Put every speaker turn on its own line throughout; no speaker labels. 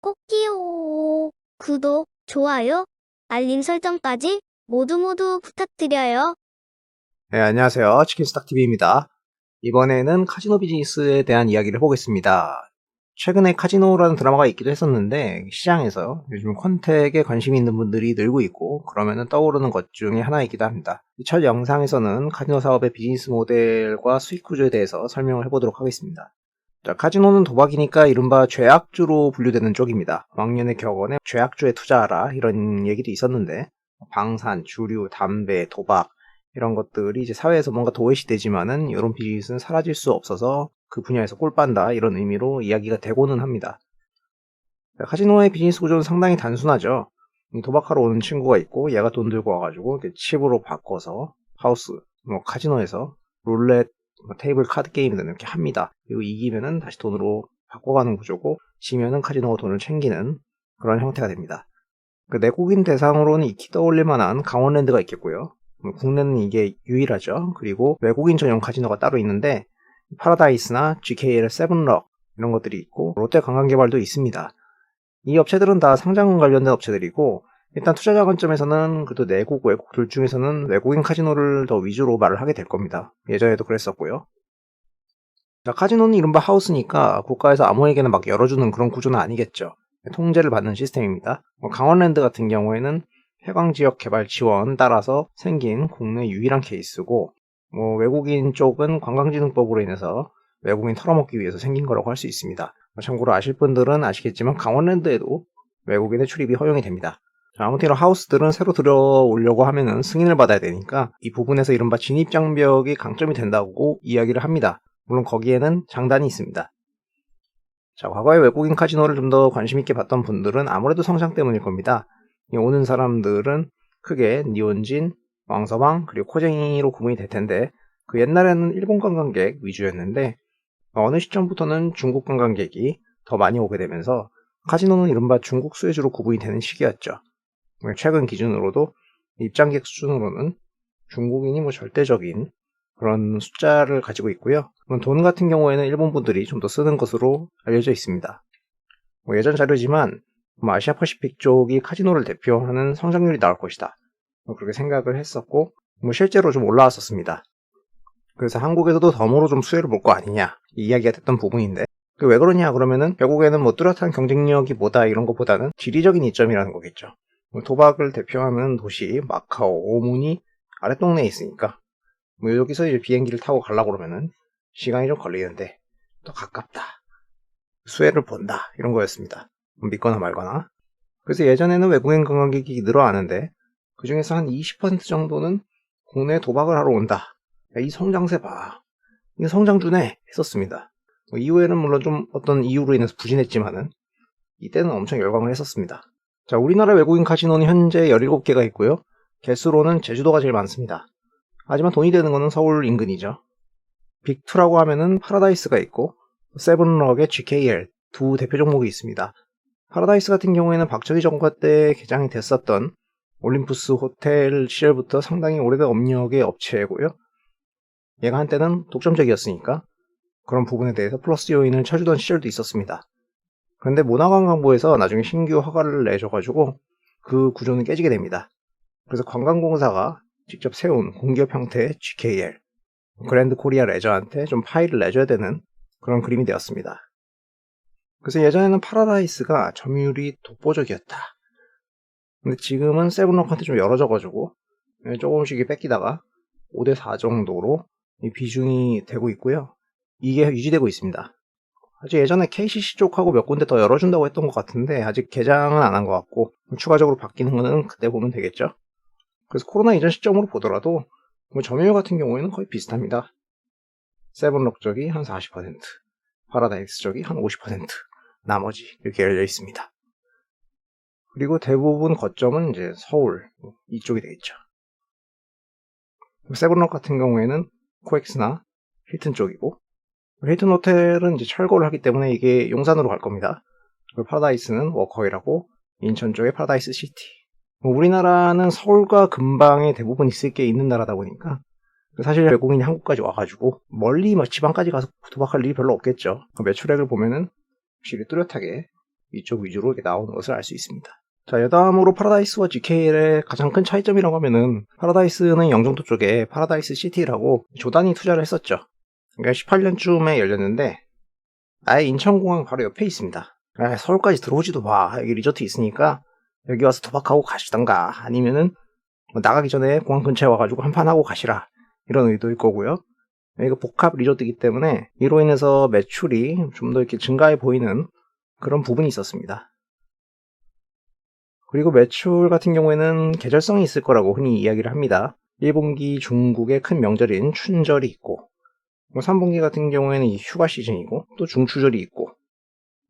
꼭지요. 구독, 좋아요, 알림 설정까지 모두 부탁드려요.
네, 안녕하세요. 치킨스탁TV입니다. 이번에는 카지노 비즈니스에 대한 이야기를 해보겠습니다. 최근에 카지노라는 드라마가 있기도 했었는데 시장에서 요즘 컨택에 관심이 있는 분들이 늘고 있고 그러면은 떠오르는 것 중에 하나이기도 합니다. 첫 영상에서는 카지노 사업의 비즈니스 모델과 수익 구조에 대해서 설명을 해보도록 하겠습니다. 자, 카지노는 도박이니까 이른바 죄악주로 분류되는 쪽입니다. 왕년의 격언에 죄악주에 투자하라 이런 얘기도 있었는데 방산, 주류, 담배, 도박 이런 것들이 이제 사회에서 뭔가 도외시 되지만은 이런 비즈니스는 사라질 수 없어서 그 분야에서 꼴빤다 이런 의미로 이야기가 되고는 합니다. 카지노의 비즈니스 구조는 상당히 단순하죠. 도박하러 오는 친구가 있고 얘가 돈 들고 와가지고 칩으로 바꿔서 하우스, 카지노에서 룰렛, 테이블 카드 게임 등 이렇게 합니다. 그리고 이기면은 다시 돈으로 바꿔가는 구조고 지면은 카지노가 돈을 챙기는 그런 형태가 됩니다. 내국인 대상으로는 익히 떠올릴 만한 강원랜드가 있겠고요. 국내는 이게 유일하죠. 그리고 외국인 전용 카지노가 따로 있는데 파라다이스나 GKL 세븐럭 이런 것들이 있고 롯데 관광개발도 있습니다. 이 업체들은 다 상장 관련된 업체들이고 일단 투자자 관점에서는 그래도 내국, 외국 둘 중에서는 외국인 카지노를 더 위주로 말을 하게 될 겁니다. 예전에도 그랬었고요. 자, 카지노는 이른바 하우스니까 국가에서 아무에게나 막 열어주는 그런 구조는 아니겠죠. 통제를 받는 시스템입니다. 강원랜드 같은 경우에는 해광지역 개발 지원 따라서 생긴 국내 유일한 케이스고 외국인 쪽은 관광진흥법으로 인해서 외국인 털어먹기 위해서 생긴 거라고 할 수 있습니다. 참고로 아실 분들은 아시겠지만 강원랜드에도 외국인의 출입이 허용이 됩니다. 아무튼 이런 하우스들은 새로 들어오려고 하면은 승인을 받아야 되니까 이 부분에서 이른바 진입장벽이 강점이 된다고 이야기를 합니다. 물론 거기에는 장단이 있습니다. 자, 과거에 외국인 카지노를 좀 더 관심 있게 봤던 분들은 아무래도 성장 때문일 겁니다. 오는 사람들은 크게 니온진, 왕서방, 그리고 코쟁이로 구분이 될 텐데 그 옛날에는 일본 관광객 위주였는데 어느 시점부터는 중국 관광객이 더 많이 오게 되면서 카지노는 이른바 중국 수혜주로 구분이 되는 시기였죠. 최근 기준으로도 입장객 수준으로는 중국인이 절대적인 그런 숫자를 가지고 있고요. 돈 같은 경우에는 일본 분들이 좀 더 쓰는 것으로 알려져 있습니다. 예전 자료지만 아시아 퍼시픽 쪽이 카지노를 대표하는 성장률이 나올 것이다. 그렇게 생각을 했었고 실제로 좀 올라왔었습니다. 그래서 한국에서도 덤으로 좀 수혜를 볼 거 아니냐 이 이야기가 됐던 부분인데 왜 그러냐 그러면은 결국에는 뚜렷한 경쟁력이 뭐다 이런 것보다는 지리적인 이점이라는 거겠죠. 도박을 대표하는 도시 마카오, 오문이 아랫동네에 있으니까 여기서 이제 비행기를 타고 가려고 그러면은 시간이 좀 걸리는데 또 가깝다. 수혜를 본다. 이런 거였습니다. 믿거나 말거나. 그래서 예전에는 외국인 관광객이 늘어나는데 그 중에서 한 20% 정도는 국내에 도박을 하러 온다. 야, 이 성장세 봐. 이게 성장주네 했었습니다. 이후에는 물론 좀 어떤 이유로 인해서 부진했지만은 이때는 엄청 열광을 했었습니다. 자, 우리나라 외국인 카지노는 현재 17개가 있고요. 개수로는 제주도가 제일 많습니다. 하지만 돈이 되는 거는 서울 인근이죠. 빅2라고 하면은 파라다이스가 있고 세븐럭의 GKL 두 대표 종목이 있습니다. 파라다이스 같은 경우에는 박정희 정부 때 개장이 됐었던 올림푸스 호텔 시절부터 상당히 오래된 업력의 업체고요. 얘가 한때는 독점적이었으니까 그런 부분에 대해서 플러스 요인을 쳐주던 시절도 있었습니다. 그런데 문화관광부에서 나중에 신규 허가를 내줘가지고 그 구조는 깨지게 됩니다. 그래서 관광공사가 직접 세운 공기업 형태의 GKL, 그랜드 코리아 레저한테 좀 파일을 내줘야 되는 그런 그림이 되었습니다. 그래서 예전에는 파라다이스가 점유율이 독보적이었다. 근데 지금은 세븐록한테 좀 열어져가지고 조금씩 뺏기다가 5대4 정도로 비중이 되고 있고요. 이게 유지되고 있습니다. 아직 예전에 KCC 쪽하고 몇 군데 더 열어준다고 했던 것 같은데 아직 개장은 안 한 것 같고 추가적으로 바뀌는 거는 그때 보면 되겠죠. 그래서 코로나 이전 시점으로 보더라도 점유율 같은 경우에는 거의 비슷합니다. 세븐록 쪽이 한 40%, 파라다이스 쪽이 한 50%, 나머지 이렇게 열려 있습니다. 그리고 대부분 거점은 이제 서울 이쪽이 되겠죠. 세븐록 같은 경우에는 코엑스나 힐튼 쪽이고 힐튼 호텔은 이제 철거를 하기 때문에 이게 용산으로 갈 겁니다. 그리고 파라다이스는 워커웨이라고 인천 쪽의 파라다이스 시티. 우리나라는 서울과 근방에 대부분 있을 게 있는 나라다 보니까 사실 외국인이 한국까지 와가지고 멀리 지방까지 가서 도박할 일이 별로 없겠죠. 매출액을 보면은 확실히 뚜렷하게 이쪽 위주로 이렇게 나오는 것을 알 수 있습니다. 자, 여담으로 파라다이스와 GKL의 가장 큰 차이점이라고 하면은 파라다이스는 영종도 쪽에 파라다이스 시티라고 조단이 투자를 했었죠. 그러니까 18년쯤에 열렸는데 아예 인천공항 바로 옆에 있습니다. 서울까지 들어오지도 마. 여기 리조트 있으니까 여기 와서 도박하고 가시던가 아니면은 나가기 전에 공항 근처에 와가지고 한판 하고 가시라. 이런 의도일 거고요. 여기가 복합 리조트이기 때문에 이로 인해서 매출이 좀 더 이렇게 증가해 보이는 그런 부분이 있었습니다. 그리고 매출 같은 경우에는 계절성이 있을 거라고 흔히 이야기를 합니다. 1분기 중국의 큰 명절인 춘절이 있고 3분기 같은 경우에는 이 휴가 시즌이고 또 중추절이 있고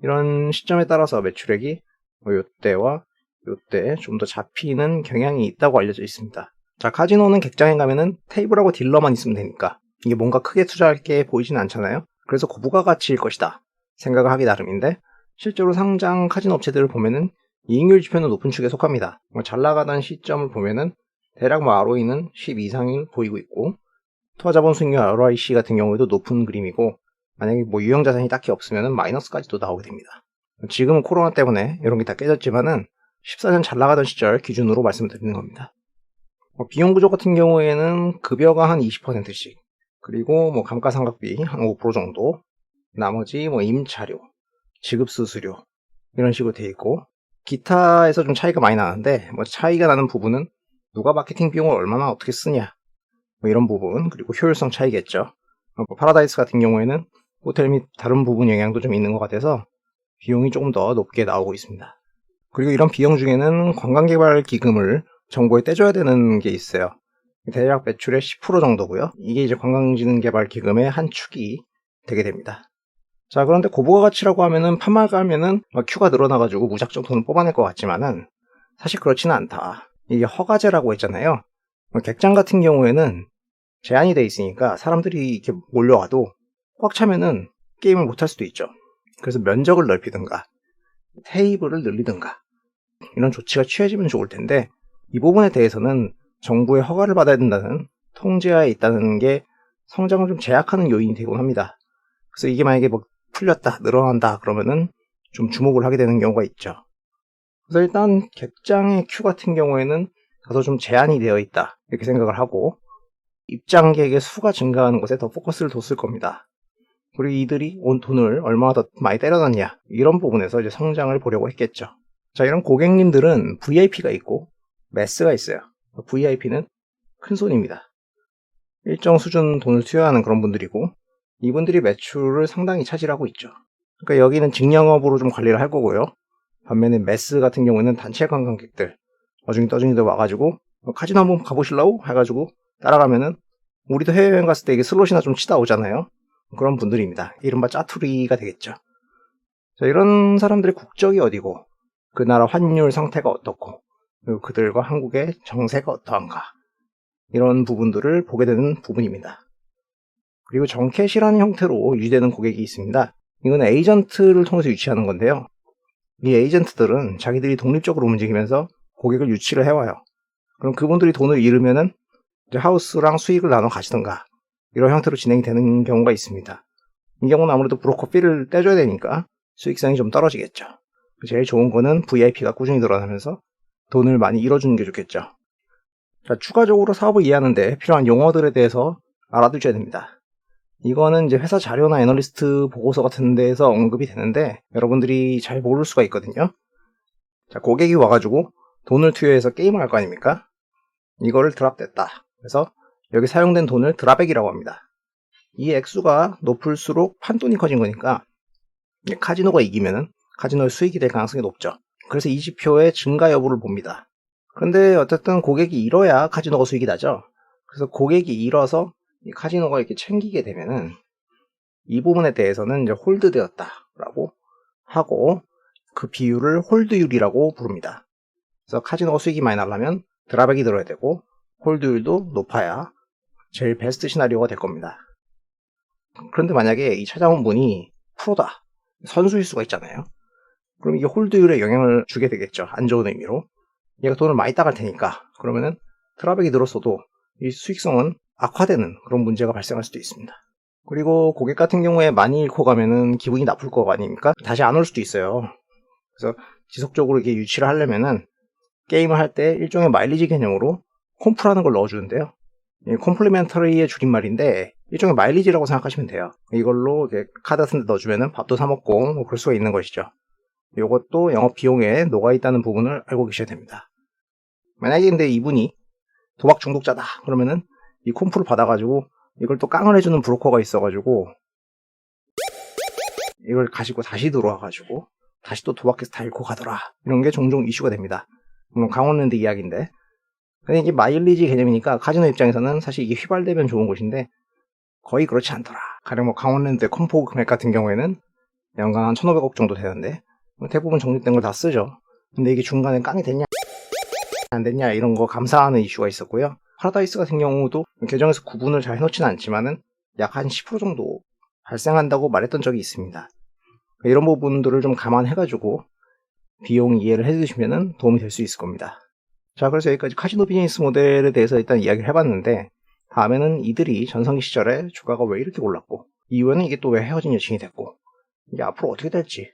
이런 시점에 따라서 매출액이 요때와 요때 좀 더 잡히는 경향이 있다고 알려져 있습니다. 자, 카지노는 객장에 가면은 테이블하고 딜러만 있으면 되니까 이게 뭔가 크게 투자할 게 보이진 않잖아요. 그래서 고부가 가치일 것이다 생각을 하기 나름인데 실제로 상장 카지노 업체들을 보면은 이익률 지표는 높은 축에 속합니다. 잘 나가던 시점을 보면은 대략 ROE는 10 이상이 보이고 있고 투자자본 수익률 ROIC 같은 경우에도 높은 그림이고 만약에 유형 자산이 딱히 없으면은 마이너스까지도 나오게 됩니다. 지금은 코로나 때문에 이런 게 다 깨졌지만은 14년 잘 나가던 시절 기준으로 말씀드리는 겁니다. 비용 구조 같은 경우에는 급여가 한 20%씩 그리고 감가상각비 한 5% 정도 나머지 임차료, 지급수수료 이런 식으로 돼 있고 기타에서 좀 차이가 많이 나는데 차이가 나는 부분은 누가 마케팅 비용을 얼마나 어떻게 쓰냐 이런 부분 그리고 효율성 차이겠죠. 파라다이스 같은 경우에는 호텔 및 다른 부분 영향도 좀 있는 것 같아서 비용이 조금 더 높게 나오고 있습니다. 그리고 이런 비용 중에는 관광개발기금을 정부에 떼줘야 되는 게 있어요. 대략 매출의 10% 정도고요. 이게 이제 관광진흥개발기금의 한 축이 되게 됩니다. 자, 그런데 고부가가치라고 하면은 판말 가면은 큐가 늘어나가지고 무작정 돈을 뽑아낼 것 같지만은 사실 그렇지는 않다. 이게 허가제라고 했잖아요. 객장 같은 경우에는 제한이 돼 있으니까 사람들이 이렇게 몰려와도 꽉 차면은 게임을 못할 수도 있죠. 그래서 면적을 넓히든가 테이블을 늘리든가 이런 조치가 취해지면 좋을 텐데 이 부분에 대해서는 정부의 허가를 받아야 된다는 통제하에 있다는 게 성장을 좀 제약하는 요인이 되곤 합니다. 그래서 이게 만약에 풀렸다, 늘어난다 그러면은 좀 주목을 하게 되는 경우가 있죠. 그래서 일단 객장의 큐 같은 경우에는 다소 좀 제한이 되어 있다 이렇게 생각을 하고 입장객의 수가 증가하는 것에 더 포커스를 뒀을 겁니다. 그리고 이들이 온 돈을 얼마나 더 많이 때려놨냐 이런 부분에서 이제 성장을 보려고 했겠죠. 자, 이런 고객님들은 VIP가 있고 매스가 있어요. VIP는 큰 손입니다. 일정 수준 돈을 투여하는 그런 분들이고 이분들이 매출을 상당히 차지하고 있죠. 그러니까 여기는 직영업으로 좀 관리를 할 거고요. 반면에 매스 같은 경우는 단체 관광객들 어중이 떠중이들 와가지고 카지노 한번 가보실라고? 해가지고 따라가면은 우리도 해외여행 갔을 때 이게 슬롯이나 좀 치다 오잖아요. 그런 분들입니다. 이른바 짜투리가 되겠죠. 자, 이런 사람들의 국적이 어디고 그 나라 환율 상태가 어떻고 그리고 그들과 한국의 정세가 어떠한가 이런 부분들을 보게 되는 부분입니다. 그리고 정캐시라는 형태로 유지되는 고객이 있습니다. 이건 에이전트를 통해서 유치하는 건데요. 이 에이전트들은 자기들이 독립적으로 움직이면서 고객을 유치를 해와요. 그럼 그분들이 돈을 잃으면은 이제 하우스랑 수익을 나눠 가시던가 이런 형태로 진행이 되는 경우가 있습니다. 이 경우는 아무래도 브로커 피를 떼줘야 되니까 수익성이 좀 떨어지겠죠. 제일 좋은 거는 VIP가 꾸준히 늘어나면서 돈을 많이 잃어주는 게 좋겠죠. 자, 추가적으로 사업을 이해하는데 필요한 용어들에 대해서 알아두셔야 됩니다. 이거는 이제 회사 자료나 애널리스트 보고서 같은 데에서 언급이 되는데 여러분들이 잘 모를 수가 있거든요. 자, 고객이 와가지고 돈을 투여해서 게임을 할 거 아닙니까? 이거를 드랍됐다. 그래서 여기 사용된 돈을 드랍액이라고 합니다. 이 액수가 높을수록 판돈이 커진 거니까 카지노가 이기면은 카지노의 수익이 될 가능성이 높죠. 그래서 이 지표의 증가 여부를 봅니다. 그런데 어쨌든 고객이 잃어야 카지노가 수익이 나죠. 그래서 고객이 잃어서 이 카지노가 이렇게 챙기게 되면은 이 부분에 대해서는 이제 홀드되었다라고 하고 그 비율을 홀드율이라고 부릅니다. 그래서 카지노가 수익이 많이 나려면 드랍액이 들어야 되고 홀드율도 높아야 제일 베스트 시나리오가 될 겁니다. 그런데 만약에 이 찾아온 분이 프로다, 선수일 수가 있잖아요. 그럼 이게 홀드율에 영향을 주게 되겠죠. 안 좋은 의미로. 얘가 돈을 많이 따갈 테니까 그러면은 드랍액이 늘었어도 이 수익성은 악화되는 그런 문제가 발생할 수도 있습니다. 그리고 고객 같은 경우에 많이 잃고 가면은 기분이 나쁠 거 아닙니까? 다시 안 올 수도 있어요. 그래서 지속적으로 이렇게 유치를 하려면은 게임을 할 때 일종의 마일리지 개념으로 콤프라는 걸 넣어주는데요. 이 콤플리멘터리의 줄임말인데 일종의 마일리지라고 생각하시면 돼요. 이걸로 이렇게 카드 같은 데 넣어주면은 밥도 사 먹고 뭐 그럴 수가 있는 것이죠. 이것도 영업 비용에 녹아있다는 부분을 알고 계셔야 됩니다. 만약에 근데 이분이 도박 중독자다 그러면은 이 콤프를 받아가지고 이걸 또 깡을 해주는 브로커가 있어가지고 이걸 가지고 다시 들어와가지고 다시 또 도박해서 다 잃고 가더라. 이런 게 종종 이슈가 됩니다. 물론 강원랜드 이야기인데, 근데 이게 마일리지 개념이니까 카지노 입장에서는 사실 이게 휘발되면 좋은 것인데 거의 그렇지 않더라. 가령 뭐 강원랜드의 콤포 금액 같은 경우에는 연간 한 1,500억 정도 되는데 대부분 적립된 걸 다 쓰죠. 근데 이게 중간에 깡이 됐냐 안 됐냐 이런 거 감사하는 이슈가 있었고요. 파라다이스 같은 경우도 계정에서 구분을 잘 해놓지는 않지만은 약 한 10% 정도 발생한다고 말했던 적이 있습니다. 이런 부분들을 좀 감안해가지고 비용 이해를 해주시면 도움이 될 수 있을 겁니다. 자, 그래서 여기까지 카지노 비즈니스 모델에 대해서 일단 이야기를 해봤는데, 다음에는 이들이 전성기 시절에 주가가 왜 이렇게 올랐고, 이후에는 이게 또 왜 헤어진 여친이 됐고, 이게 앞으로 어떻게 될지,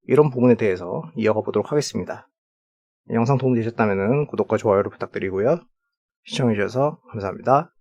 이런 부분에 대해서 이어가 보도록 하겠습니다. 영상 도움이 되셨다면 구독과 좋아요를 부탁드리고요. 시청해주셔서 감사합니다.